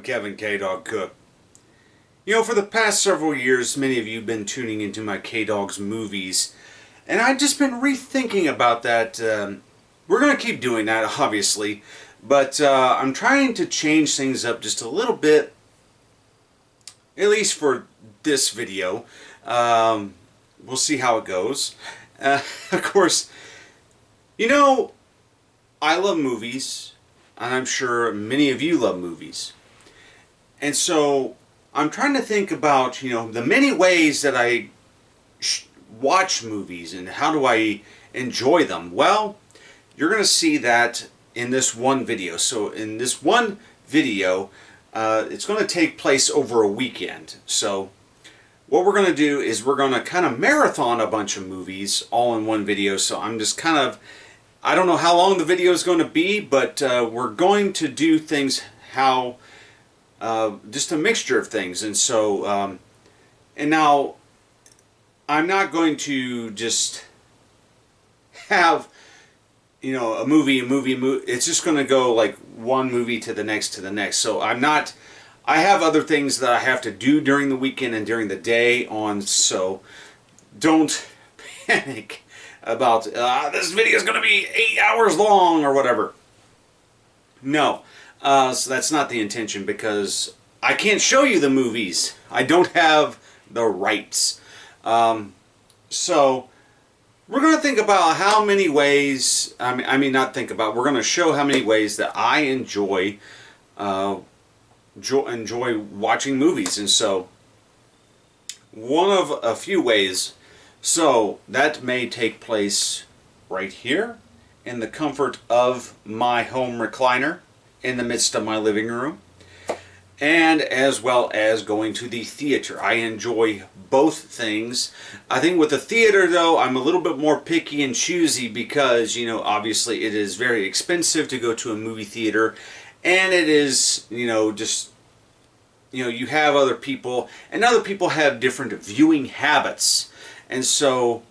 Kevin K-Dog Cook. You know, for the past several years, many of you have been tuning into my K-Dog's movies, and I've just been rethinking about that. We're going to keep doing that, obviously, but I'm trying to change things up just a little bit, at least for this video. We'll see how it goes. Of course, you know, I love movies, and I'm sure many of you love movies. And so I'm trying to think about, you know, the many ways that I watch movies and how do I enjoy them. Well, you're going to see that in this one video. So in this one video, it's going to take place over a weekend. So what we're going to do is we're going to kind of marathon a bunch of movies all in one video. So I'm just kind of, I don't know how long the video is going to be, but we're going to do things how, just a mixture of things. And so, and now I'm not going to just have, you know, a movie. It's just going to go like one movie to the next. So I'm not, I have other things that I have to do during the weekend and during the day on, so don't panic about this video is going to be 8 hours long or whatever. No, so that's not the intention, because I can't show you the movies. I don't have the rights. So we're going to think about how many ways, I mean not think about, we're going to show how many ways that I enjoy watching movies. And so one of a few ways, so that may take place right here in the comfort of my home recliner in the midst of my living room, and as well as going to the theater. I enjoy both things. I think with the theater though, I'm a little bit more picky and choosy because, you know, obviously it is very expensive to go to a movie theater, and it is, you know, just, you know, you have other people, and other people have different viewing habits. And so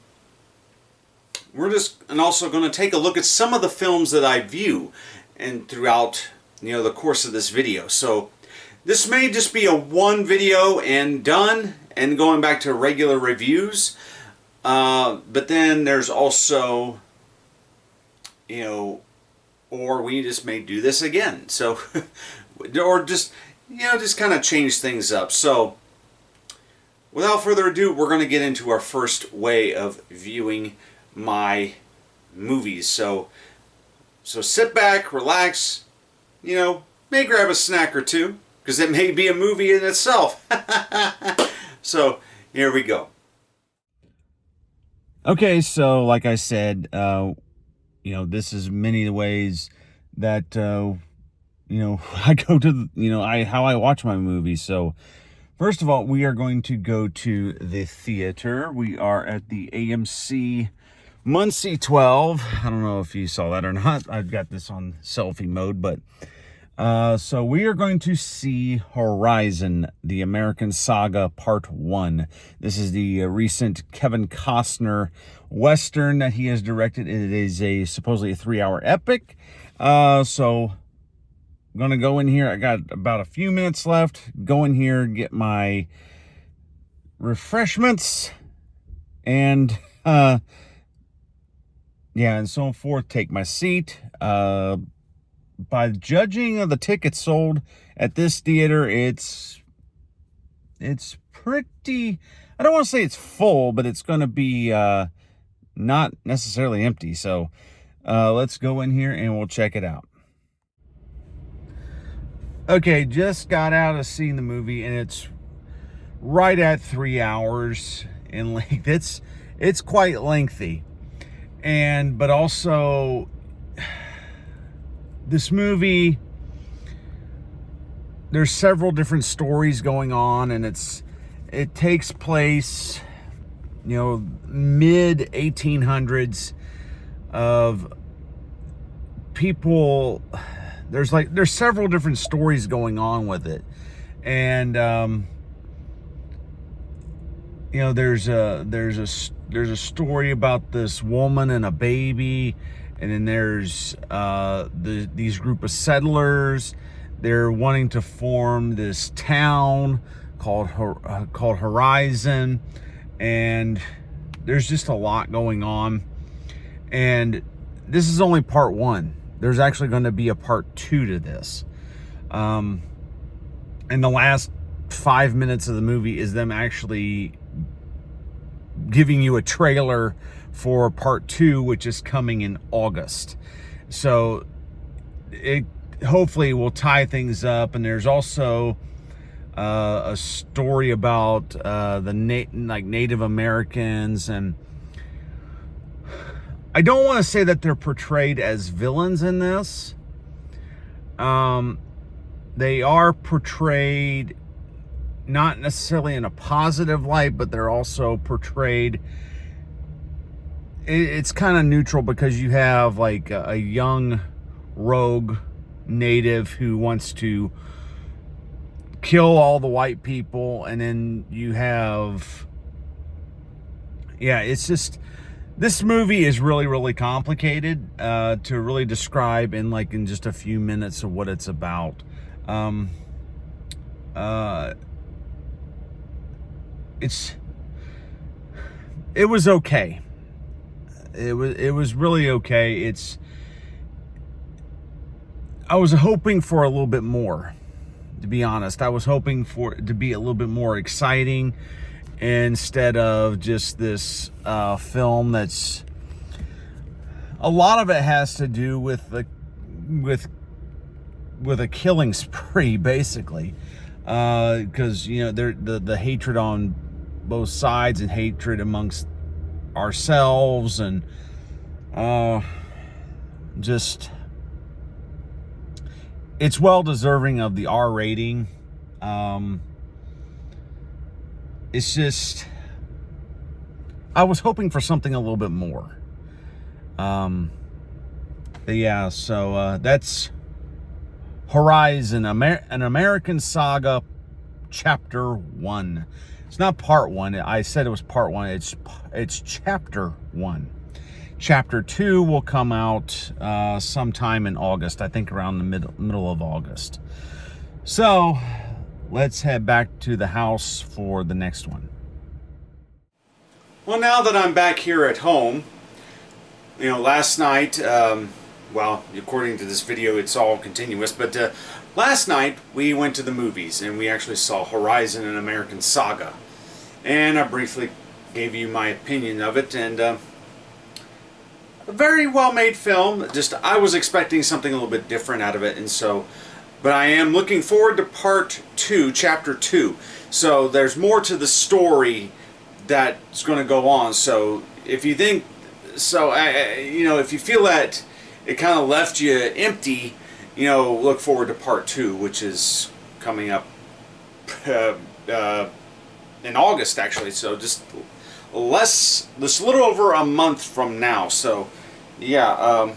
we're just, and also going to take a look at some of the films that I view and throughout, you know, the course of this video. So this may just be a one video and done and going back to regular reviews. But then there's also, you know, or we just may do this again. So, or just, you know, just kind of change things up. So without further ado, we're going to get into our first way of viewing my movies. So sit back, relax, you know, may grab a snack or two, because it may be a movie in itself. So here we go. Okay, so like I said, you know, this is many of the ways that, you know, I go to, you know, how I watch my movies. So first of all, we are going to go to the theater. We are at the AMC Muncie 12. I don't know if you saw that or not. I've got this on selfie mode, but so we are going to see Horizon, the American Saga Part 1. This is the recent Kevin Costner Western that he has directed. It is a supposedly a 3-hour epic. So I'm going to go in here. I got about a few minutes left. Go in here, get my refreshments, and yeah, and so forth. Take my seat. By judging of the tickets sold at this theater, it's pretty, I don't want to say it's full, but it's going to be not necessarily empty. So let's go in here and we'll check it out. Okay, just got out of seeing the movie, and it's right at 3 hours in length. It's quite lengthy, but also this movie, there's several different stories going on, and it takes place, you know, mid 1800s of people. There's several different stories going on with it, and you know, there's a story about this woman and a baby, and then there's these group of settlers they're wanting to form this town called Horizon, and there's just a lot going on. And this is only part 1. There's actually going to be a part 2 to this. And the last 5 minutes of the movie is them actually giving you a trailer for part 2, which is coming in August. So it hopefully will tie things up. And there's also a story about the Native Americans, and I don't want to say that they're portrayed as villains in this. They are portrayed not necessarily in a positive light, but they're also portrayed, it's kind of neutral, because you have like a young rogue native who wants to kill all the white people, and then you have, it's just, this movie is really, really complicated to really describe in just a few minutes of what it's about. It was okay. It was really okay. I was hoping for a little bit more, to be honest. I was hoping for it to be a little bit more exciting, instead of just this film that's, a lot of it has to do with a killing spree, basically, because the hatred on both sides, and hatred amongst ourselves, and just, it's well deserving of the R rating. It's just, I was hoping for something a little bit more. So that's Horizon, an American Saga, Chapter 1. It's not Part 1. I said it was Part 1. It's Chapter 1. Chapter 2 will come out sometime in August. I think around the middle of August. So let's head back to the house for the next one. Well, now that I'm back here at home, last night, well, according to this video, it's all continuous, but last night we went to the movies, and we actually saw Horizon, an American Saga. And I briefly gave you my opinion of it, and a very well made film. Just, I was expecting something a little bit different out of it, and so, but I am looking forward to part 2, chapter 2. So there's more to the story that's going to go on. So if you think, if you feel that it kind of left you empty, look forward to part 2, which is coming up in August, actually. So just a little over a month from now. So yeah,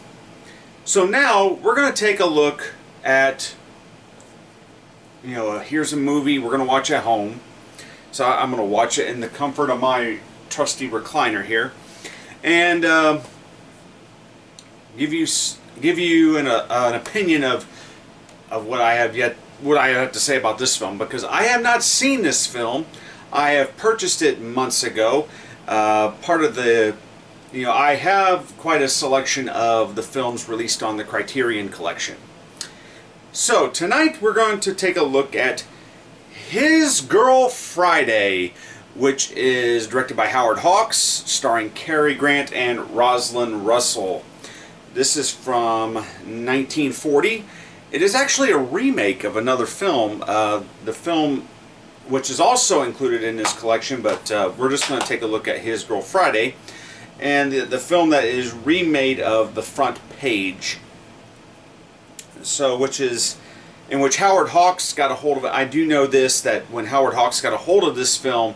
so now we're going to take a look at, here's a movie we're going to watch at home. So I'm going to watch it in the comfort of my trusty recliner here, and give you an opinion of what I have to say about this film, because I have not seen this film. I have purchased it months ago. Part of the, I have quite a selection of the films released on the Criterion Collection. So tonight we're going to take a look at His Girl Friday, which is directed by Howard Hawks, starring Cary Grant and Rosalind Russell. This is from 1940. It is actually a remake of another film. The film, which is also included in this collection, but we're just going to take a look at His Girl Friday, and the film that is remade of The Front Page. So, in which Howard Hawks got a hold of it. I do know this, that when Howard Hawks got a hold of this film,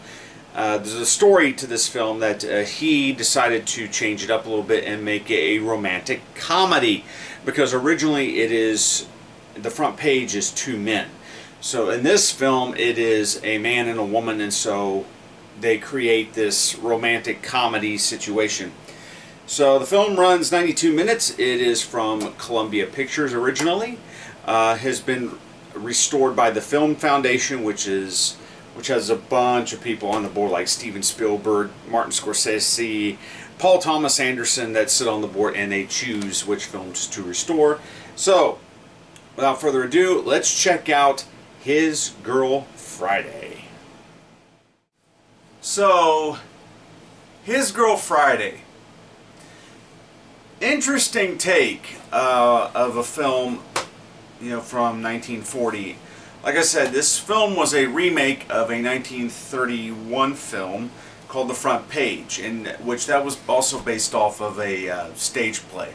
there's a story to this film that he decided to change it up a little bit and make it a romantic comedy, because originally The Front Page is two men. So in this film it is a man and a woman, and so they create this romantic comedy situation. So the film runs 92 minutes. It is from Columbia Pictures originally. Has been restored by the Film Foundation, which has a bunch of people on the board like Steven Spielberg, Martin Scorsese, Paul Thomas Anderson that sit on the board, and they choose which films to restore. So, without further ado, let's check out His Girl Friday. So, His Girl Friday. Interesting take of a film, from 1940. Like I said, this film was a remake of a 1931 film called The Front Page, in which that was also based off of a stage play.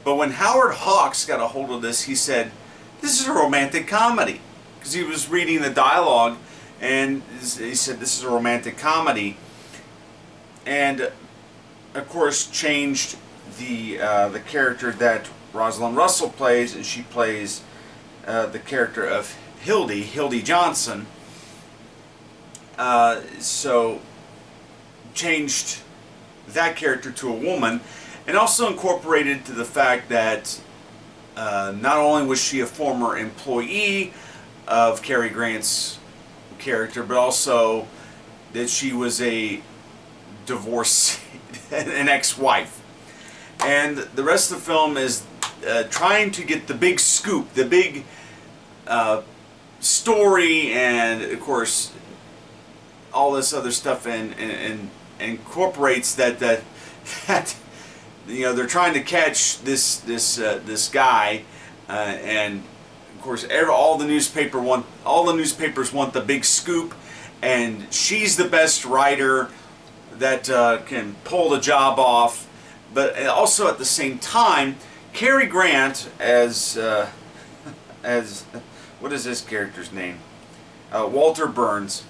But when Howard Hawks got a hold of this, he said, "This is a romantic comedy," because he was reading the dialogue, and he said, "This is a romantic comedy," and of course changed the character that Rosalind Russell plays, and she plays the character of Hildy Johnson. So changed that character to a woman, and also incorporated to the fact that not only was she a former employee of Cary Grant's character, but also that she was a divorcee, an ex-wife. And the rest of the film is trying to get the big scoop, the big story, and of course all this other stuff, and incorporates that they're trying to catch this guy, and of course all the newspapers want the big scoop, and she's the best writer that can pull the job off. But also at the same time, Cary Grant as what is this character's name? Walter Burns.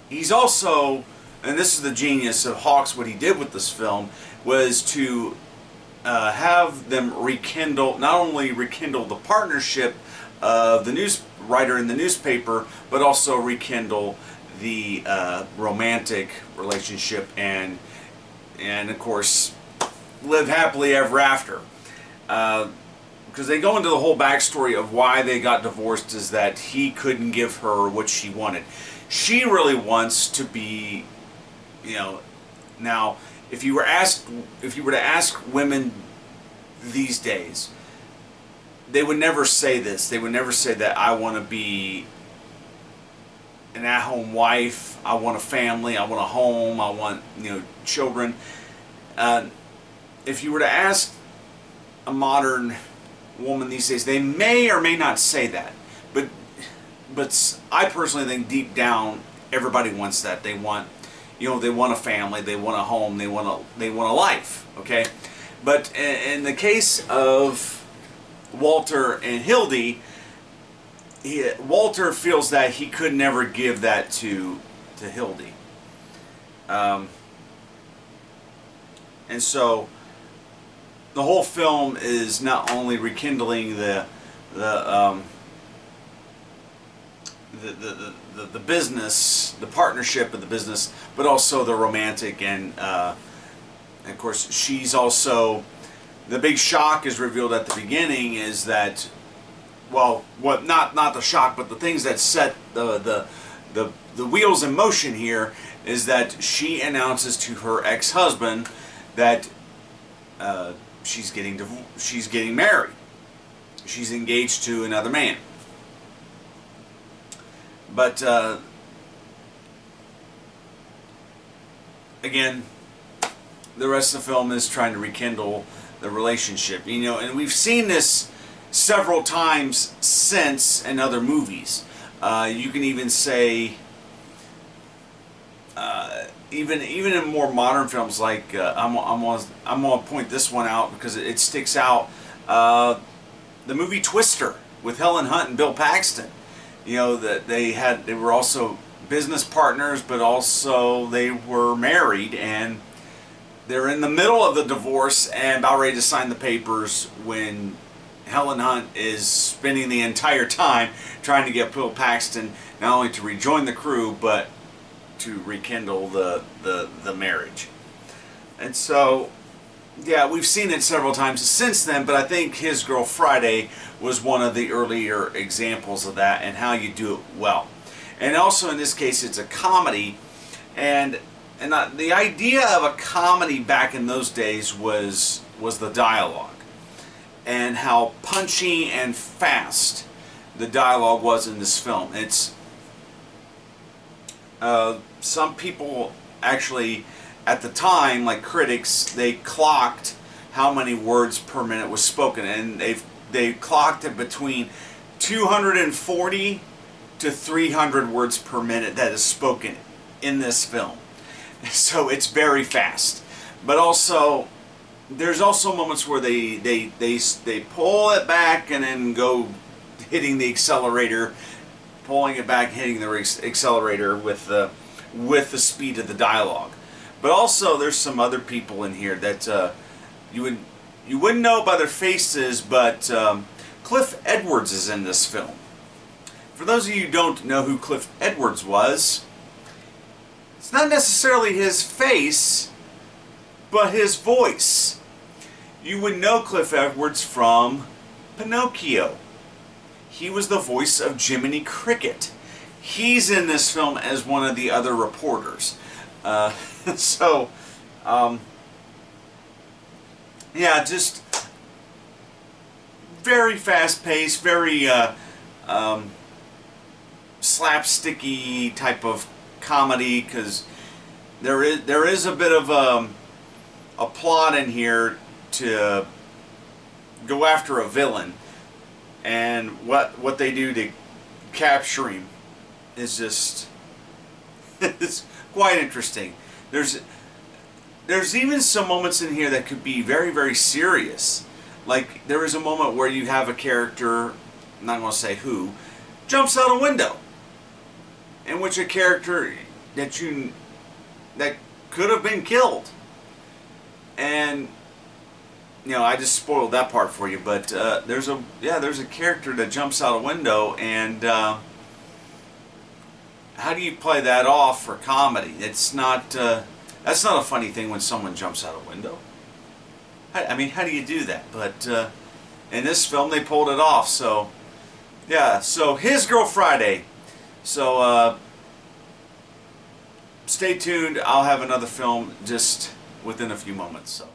He's also, and this is the genius of Hawks, what he did with this film was to have them not only rekindle the partnership of the news writer in the newspaper, but also rekindle the romantic relationship, and of course live happily ever after. Because they go into the whole backstory of why they got divorced, is that he couldn't give her what she wanted. She really wants to be, now if you were to ask women these days, they would never say this. They would never say that I want to be an at-home wife, I want a family, I want a home, I want children. If you were to ask a modern woman these days, they may or may not say that, but I personally think deep down everybody wants that. They want they want a family, they want a home, they want a life. Okay, but in the case of Walter and Hildy, Walter feels that he could never give that to Hildy, and so the whole film is not only rekindling the business, the partnership of the business, but also the romantic, and of course she's also, the big shock is revealed at the beginning is that, well, what not the shock, but the things that set the wheels in motion here is that she announces to her ex-husband that she's getting married. She's engaged to another man. But again, the rest of the film is trying to rekindle the relationship, and we've seen this several times since in other movies. You can even say, even in more modern films, like I'm gonna point this one out because it sticks out. The movie Twister with Helen Hunt and Bill Paxton. That they were also business partners, but also they were married, and they're in the middle of the divorce and about ready to sign the papers when Helen Hunt is spending the entire time trying to get Bill Paxton not only to rejoin the crew, but to rekindle the marriage. And so yeah, we've seen it several times since then, but I think His Girl Friday was one of the earlier examples of that and how you do it well. And also in this case, it's a comedy, and the idea of a comedy back in those days was the dialogue and how punchy and fast the dialogue was in this film. It's some people actually at the time, like critics, they clocked how many words per minute was spoken, and they clocked it between 240 to 300 words per minute that is spoken in this film. So it's very fast, but also there's also moments where they pull it back and then go hitting the accelerator, pulling it back, hitting the accelerator with the speed of the dialogue. But also there's some other people in here that you wouldn't know by their faces, but Cliff Edwards is in this film. For those of you who don't know who Cliff Edwards was, it's not necessarily his face, but his voice. You would know Cliff Edwards from Pinocchio. He was the voice of Jiminy Cricket. He's in this film as one of the other reporters. So, yeah, just very fast-paced, very slapsticky type of comedy, because there is a bit of a plot in here to go after a villain, and what they do to capture him is just it's quite interesting. There's even some moments in here that could be very, very serious. Like there is a moment where you have a character, I'm not going to say who, jumps out a window, in which a character that could have been killed. And you know, I just spoiled that part for you, but there's a character that jumps out a window, and how do you play that off for comedy? It's not that's not a funny thing when someone jumps out a window. I mean, how do you do that? But in this film, they pulled it off. So yeah, so His Girl Friday. So stay tuned. I'll have another film just within a few moments. So.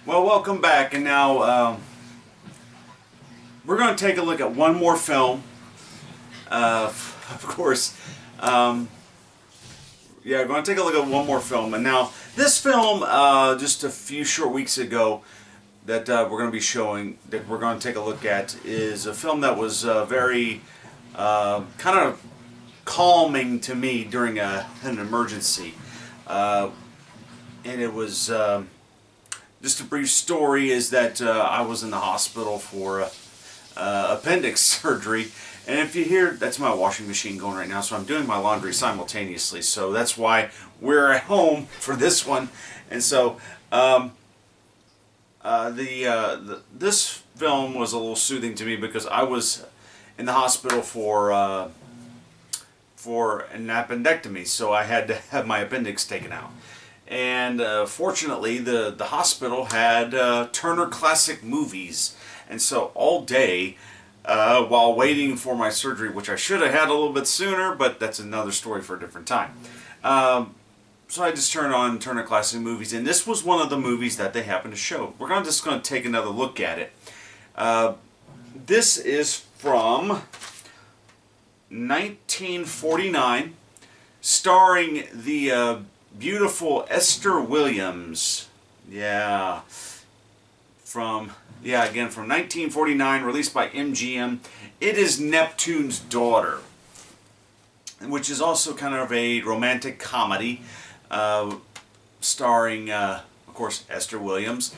Well, welcome back, and now we're going to take a look at one more film. Of course, yeah, we're going to take a look at one more film. And now, this film, just a few short weeks ago, that we're going to be showing, that we're going to take a look at, is a film that was very kind of calming to me during an emergency. And it was... just a brief story is that I was in the hospital for appendix surgery, and if you hear, that's my washing machine going right now, so I'm doing my laundry simultaneously, so that's why we're at home for this one. And so this film was a little soothing to me because I was in the hospital for an appendectomy, so I had to have my appendix taken out. And fortunately, the hospital had Turner Classic Movies, and so all day, while waiting for my surgery, which I should have had a little bit sooner, but that's another story for a different time. So I just turned on Turner Classic Movies, and this was one of the movies that they happened to show. We're just going to take another look at it. This is from 1949, starring the beautiful Esther Williams. Yeah. Again, from 1949, released by MGM. It is Neptune's Daughter, which is also kind of a romantic comedy, starring, of course, Esther Williams,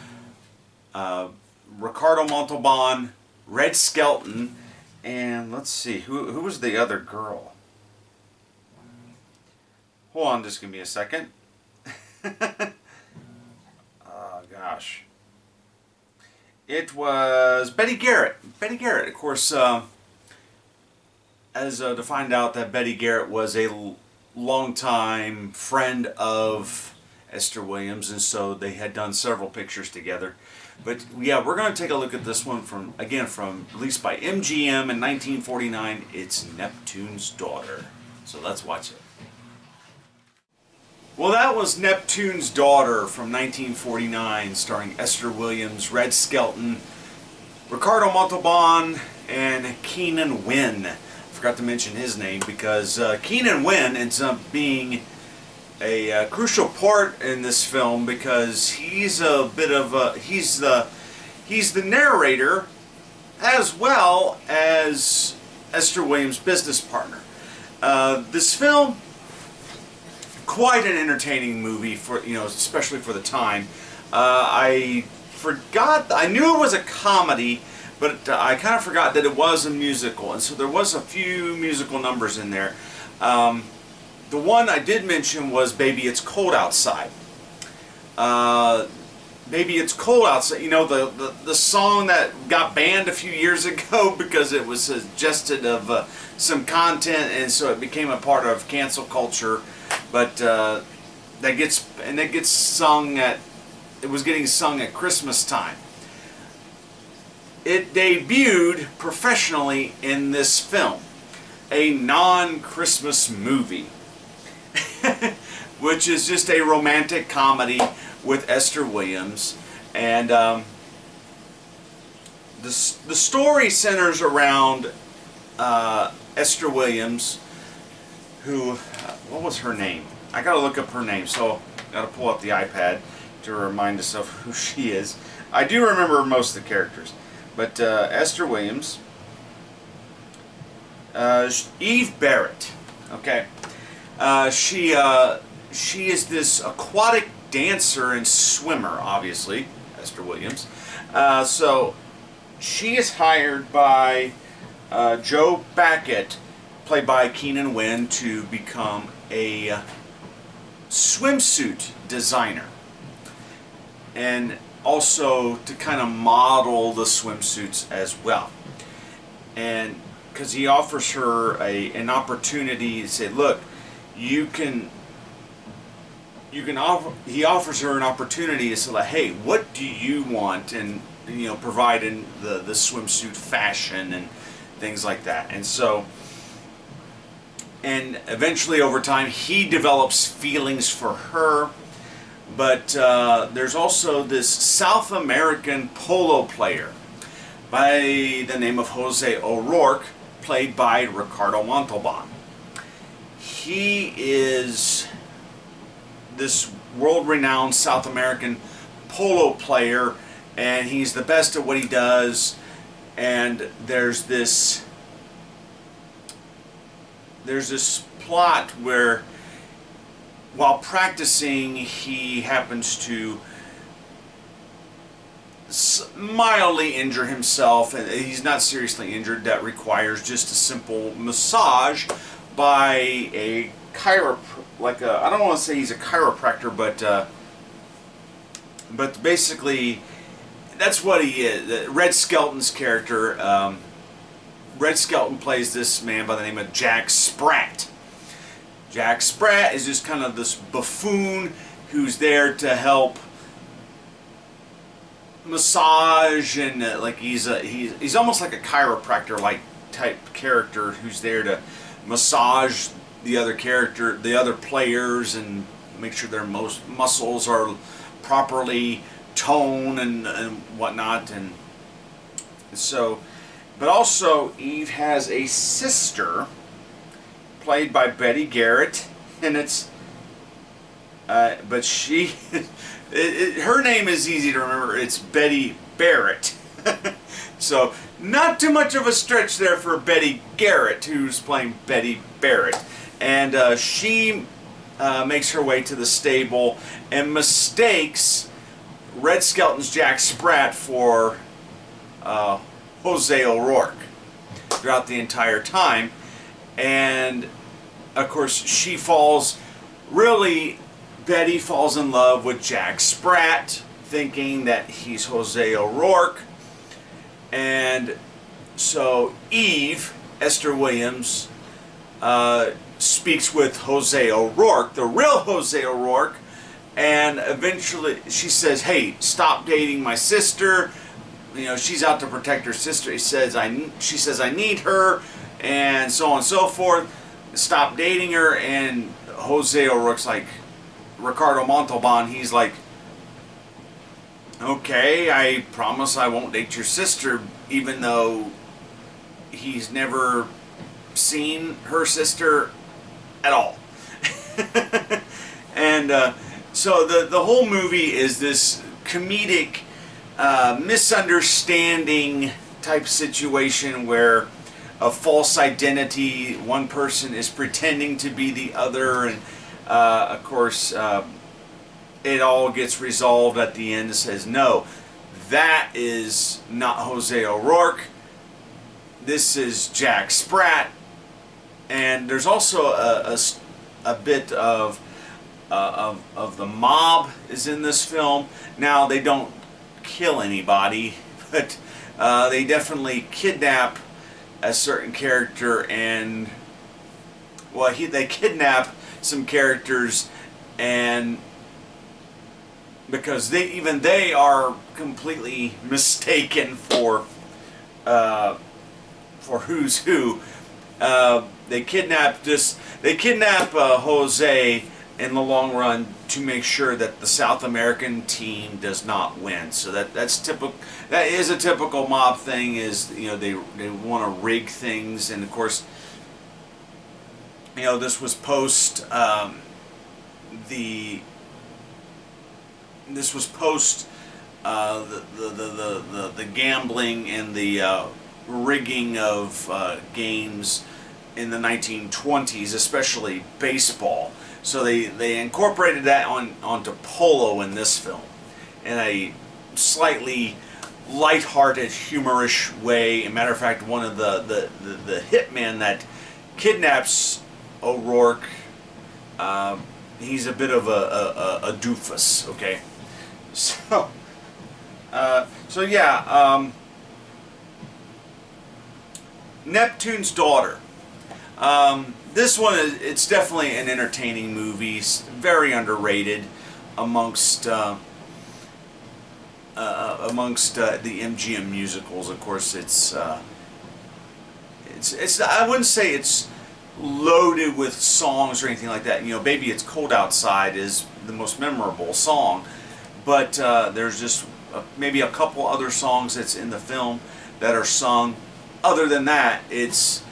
Ricardo Montalban, Red Skelton, and let's see, who was the other girl? Hold on, just give me a second. Oh, gosh. It was Betty Garrett. Betty Garrett, of course, to find out that Betty Garrett was a longtime friend of Esther Williams, and so they had done several pictures together. But yeah, we're going to take a look at this one from released by MGM in 1949. It's Neptune's Daughter. So let's watch it. Well, that was Neptune's Daughter from 1949, starring Esther Williams, Red Skelton, Ricardo Montalban, and Keenan Wynn. Forgot to mention his name because Keenan Wynn ends up being a crucial part in this film because he's a bit of a, he's the narrator as well as Esther Williams' business partner. This film, quite an entertaining movie for, especially for the time. I knew it was a comedy, but I kind of forgot that it was a musical, and so there was a few musical numbers in there. The one I did mention was Baby It's Cold Outside. Baby It's Cold Outside, the song that got banned a few years ago because it was suggested of some content, and so it became a part of cancel culture. But it was getting sung at Christmas time. It debuted professionally in this film, a non-Christmas movie, which is just a romantic comedy with Esther Williams. And the story centers around Esther Williams, who, what was her name? I gotta look up her name, so I gotta pull up the iPad to remind us of who she is. I do remember most of the characters, but Esther Williams, Eve Barrett. Okay, she is this aquatic dancer and swimmer, obviously, Esther Williams. So she is hired by Joe Backett, played by Keenan Wynn, to become a swimsuit designer, and also to kind of model the swimsuits as well. And because he offers her an opportunity to say, look, he offers her an opportunity to say, like, hey, what do you want, and provide in the swimsuit fashion and things like that. And so, and eventually over time he develops feelings for her. But there's also this South American polo player by the name of Jose O'Rourke, played by Ricardo Montalban. He is this world-renowned South American polo player, and he's the best at what he does. And there's this plot where, while practicing, he happens to mildly injure himself, and he's not seriously injured. That requires just a simple massage by a I don't want to say he's a chiropractor, but basically that's what he is. Red Skelton's character, Red Skelton plays this man by the name of Jack Spratt. Jack Spratt is just kind of this buffoon who's there to help massage, and like he's almost like a chiropractor like type character who's there to massage the other players, and make sure their muscles are properly toned and whatnot. And so, but also Eve has a sister played by Betty Garrett, and it's but she her name is easy to remember. It's Betty Barrett. So not too much of a stretch there for Betty Garrett, who's playing Betty Barrett. And she makes her way to the stable and mistakes Red Skelton's Jack Spratt for Jose O'Rourke throughout the entire time. And of course Betty falls in love with Jack Spratt, thinking that he's Jose O'Rourke. And so Eve, Esther Williams, speaks with Jose O'Rourke, the real Jose O'Rourke, And eventually she says, hey, stop dating my sister. You know, she's out to protect her sister. She says, I need her, and so on and so forth. Stop dating her. And Jose O'Rourke's like, Ricardo Montalban, he's like, okay, I promise I won't date your sister, even though he's never seen her sister at all. And so the whole movie is this comedic misunderstanding type situation where a false identity, one person is pretending to be the other, and of course it all gets resolved at the end. It says, no, that is not Jose O'Rourke, this is Jack Sprat. And there's also a bit of the mob is in this film. Now, they don't kill anybody, but they definitely kidnap a certain character, and well, they kidnap some characters, and because they are completely mistaken for who's who. They kidnap Jose in the long run to make sure that the South American team does not win. So that's typical. That is a typical mob thing. Is, you know, they want to rig things, and of course, you know, this was post the gambling and the rigging of games in the 1920s, especially baseball. So they incorporated that onto polo in this film in a slightly lighthearted, humorous way. As a matter of fact, one of the hitmen that kidnaps O'Rourke, he's a bit of a doofus. Okay, so yeah, Neptune's Daughter. This one it's definitely an entertaining movie. It's very underrated amongst the MGM musicals. Of course, it's I wouldn't say it's loaded with songs or anything like that. You know, Baby It's Cold Outside is the most memorable song, but there's just maybe a couple other songs that's in the film that are sung. Other than that, it's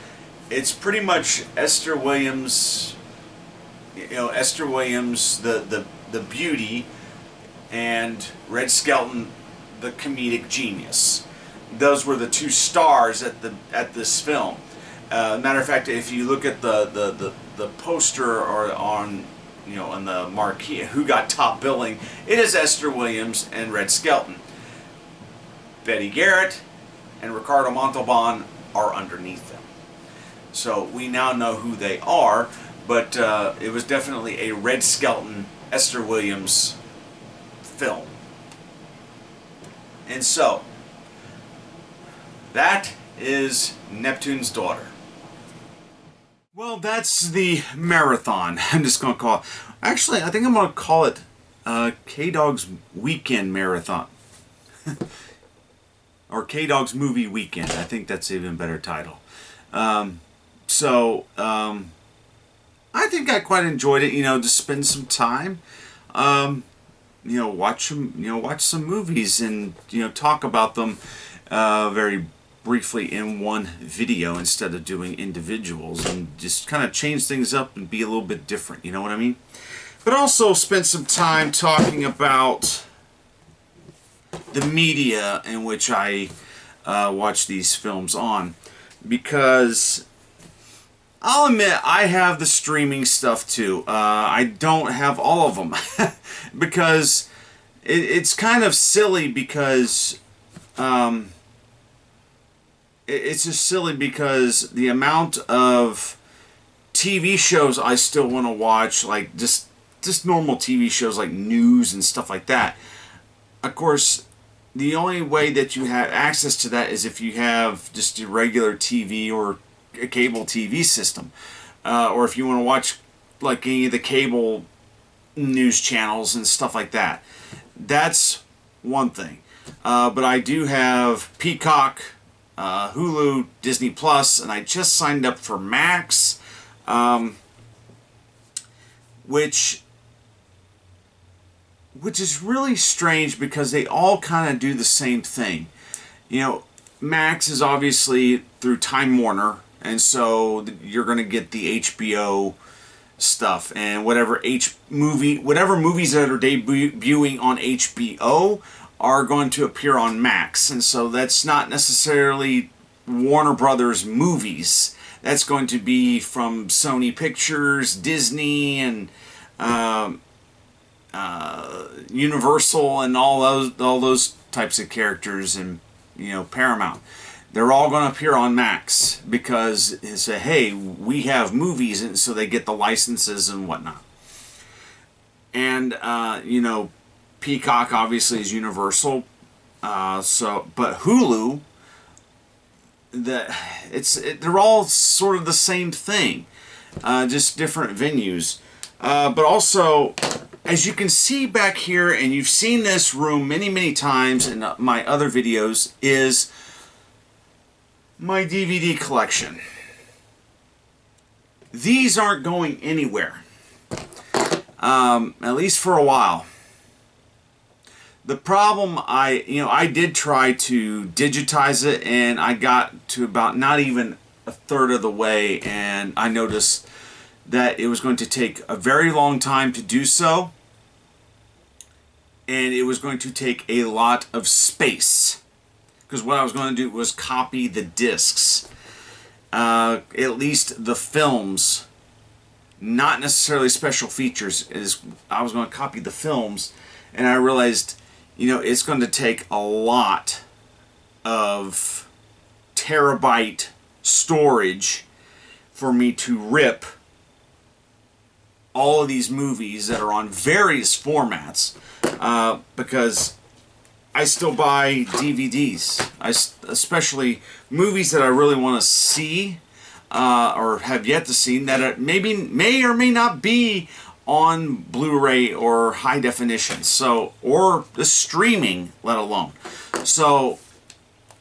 pretty much Esther Williams, the beauty, and Red Skelton, the comedic genius. Those were the two stars at this film. Matter of fact, if you look at the poster or on the marquee, who got top billing, it is Esther Williams and Red Skelton. Betty Garrett and Ricardo Montalban are underneath them. So we now know who they are, but it was definitely a Red Skelton, Esther Williams film. And so, that is Neptune's Daughter. Well, that's the marathon. I'm just going to call it. Actually, I think I'm going to call it Kdog'S Weekend Marathon. Or Kdog'S Movie Weekend. I think that's an even better title. I think I quite enjoyed it. To spend some time, watch some movies and talk about them very briefly in one video instead of doing individuals, and just kind of change things up and be a little bit different. You know what I mean? But also spend some time talking about the media in which I watch these films on, because I'll admit I have the streaming stuff too. I don't have all of them because it's kind of silly, because it's just silly because the amount of TV shows I still want to watch, like just normal TV shows like news and stuff like that. Of course, the only way that you have access to that is if you have just a regular TV or a cable TV system, or if you want to watch like any of the cable news channels and stuff like that. That's one thing. But I do have Peacock, Hulu, Disney Plus, and I just signed up for Max, which is really strange because they all kind of do the same thing. You know, Max is obviously through Time Warner, and so you're going to get the HBO stuff and whatever movies that are debuting on HBO are going to appear on Max, and so that's not necessarily Warner Brothers movies. That's going to be from Sony Pictures, Disney, and Universal, and all those types of characters, and Paramount. They're all going to appear on Max because they say, hey, we have movies, and so they get the licenses and whatnot. And Peacock obviously is Universal. But Hulu, they're all sort of the same thing, just different venues. But also, as you can see back here, and you've seen this room many times in my other videos, is my DVD collection. These aren't going anywhere, at least for a while. The problem, I did try to digitize it, and I got to about not even a third of the way, and I noticed that it was going to take a very long time to do so, and it was going to take a lot of space, because what I was going to do was copy the discs, at least the films, not necessarily special features. I was going to copy the films, and I realized, it's going to take a lot of terabyte storage for me to rip all of these movies that are on various formats, because I still buy DVDs, especially movies that I really want to see, or have yet to see, that may or may not be on Blu-ray or high definition, or the streaming, let alone. So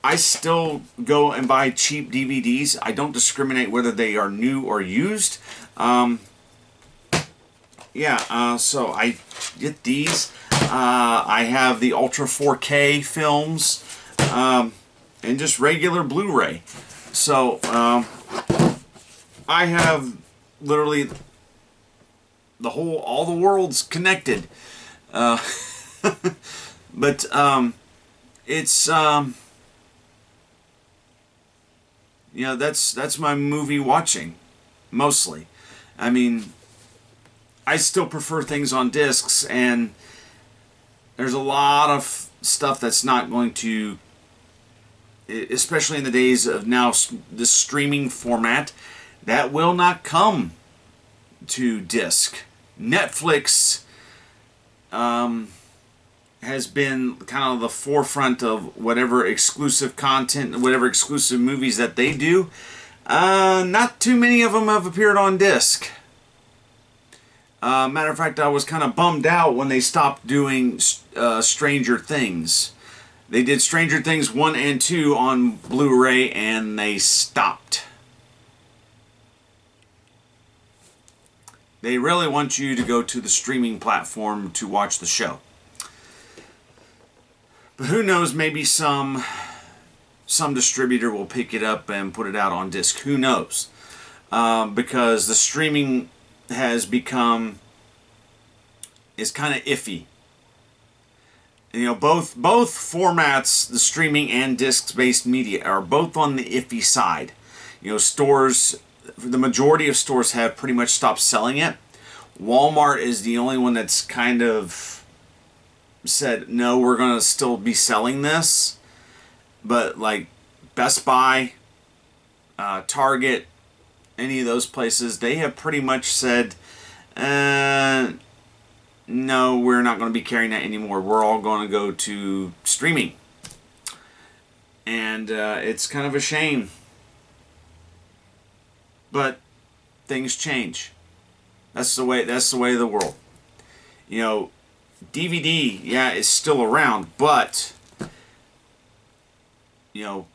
I still go and buy cheap DVDs. I don't discriminate whether they are new or used. So I get these. I have the Ultra 4K films, and just regular Blu-ray. So I have literally all the world's connected. But it's that's my movie watching mostly. I mean, I still prefer things on discs, and there's a lot of stuff that's not going to, especially in the days of now, the streaming format, that will not come to disc. Netflix has been kind of the forefront of whatever exclusive content, whatever exclusive movies that they do. Not too many of them have appeared on disc. Matter of fact, I was kind of bummed out when they stopped doing Stranger Things. They did Stranger Things 1 and 2 on Blu-ray, and they stopped. They really want you to go to the streaming platform to watch the show. But who knows, maybe some distributor will pick it up and put it out on disc. Who knows? Because the streaming has become, is kind of iffy. Both formats, the streaming and disc-based media, are both on the iffy side. Stores, the majority of stores have pretty much stopped selling it. Walmart is the only one that's kind of said, no, we're going to still be selling this. But like Best Buy, Target, any of those places, they have pretty much said, no, we're not going to be carrying that anymore. We're all going to go to streaming. And it's kind of a shame. But things change. That's the way of the world. You know, DVD, yeah, is still around, but, you know,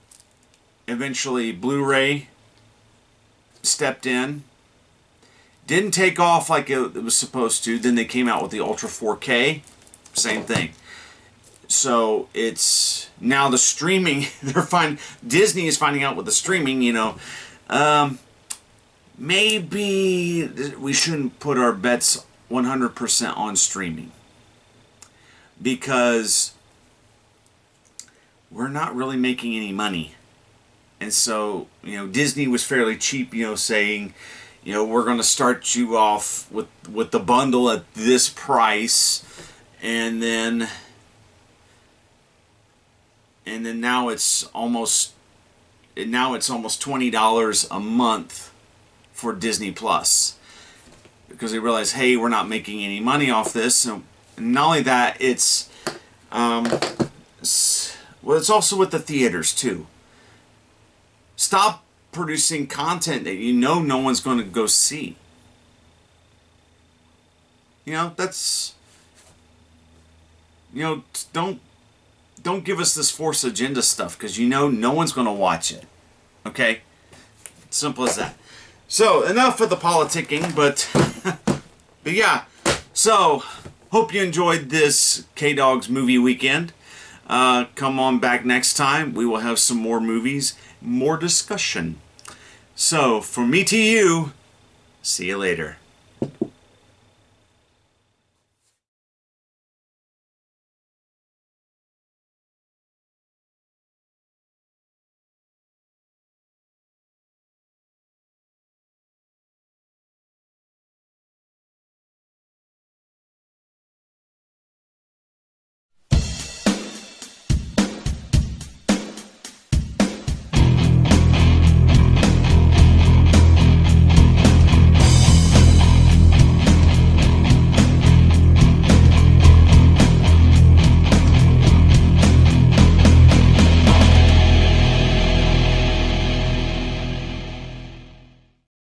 eventually Blu-ray stepped in. Didn't take off like it was supposed to. Then they came out with the Ultra 4K. Same thing. So it's now the streaming. Disney is finding out with the streaming. You know, maybe we shouldn't put our bets 100% on streaming, because we're not really making any money. And so, you know, Disney was fairly cheap, you know, saying, you know, we're going to start you off with the bundle at this price, and then now it's almost $20 a month for Disney Plus, because they realize, hey, we're not making any money off this. And not only that, it's also with the theaters too. Stop producing content that you know no one's going to go see. You know, that's, you know, don't give us this force agenda stuff, because you know no one's going to watch it. Okay? Simple as that. So, enough of the politicking, but yeah. So, hope you enjoyed this Kdog'S movie weekend. Come on back next time. We will have some more movies, more discussion. So, from me to you, see you later.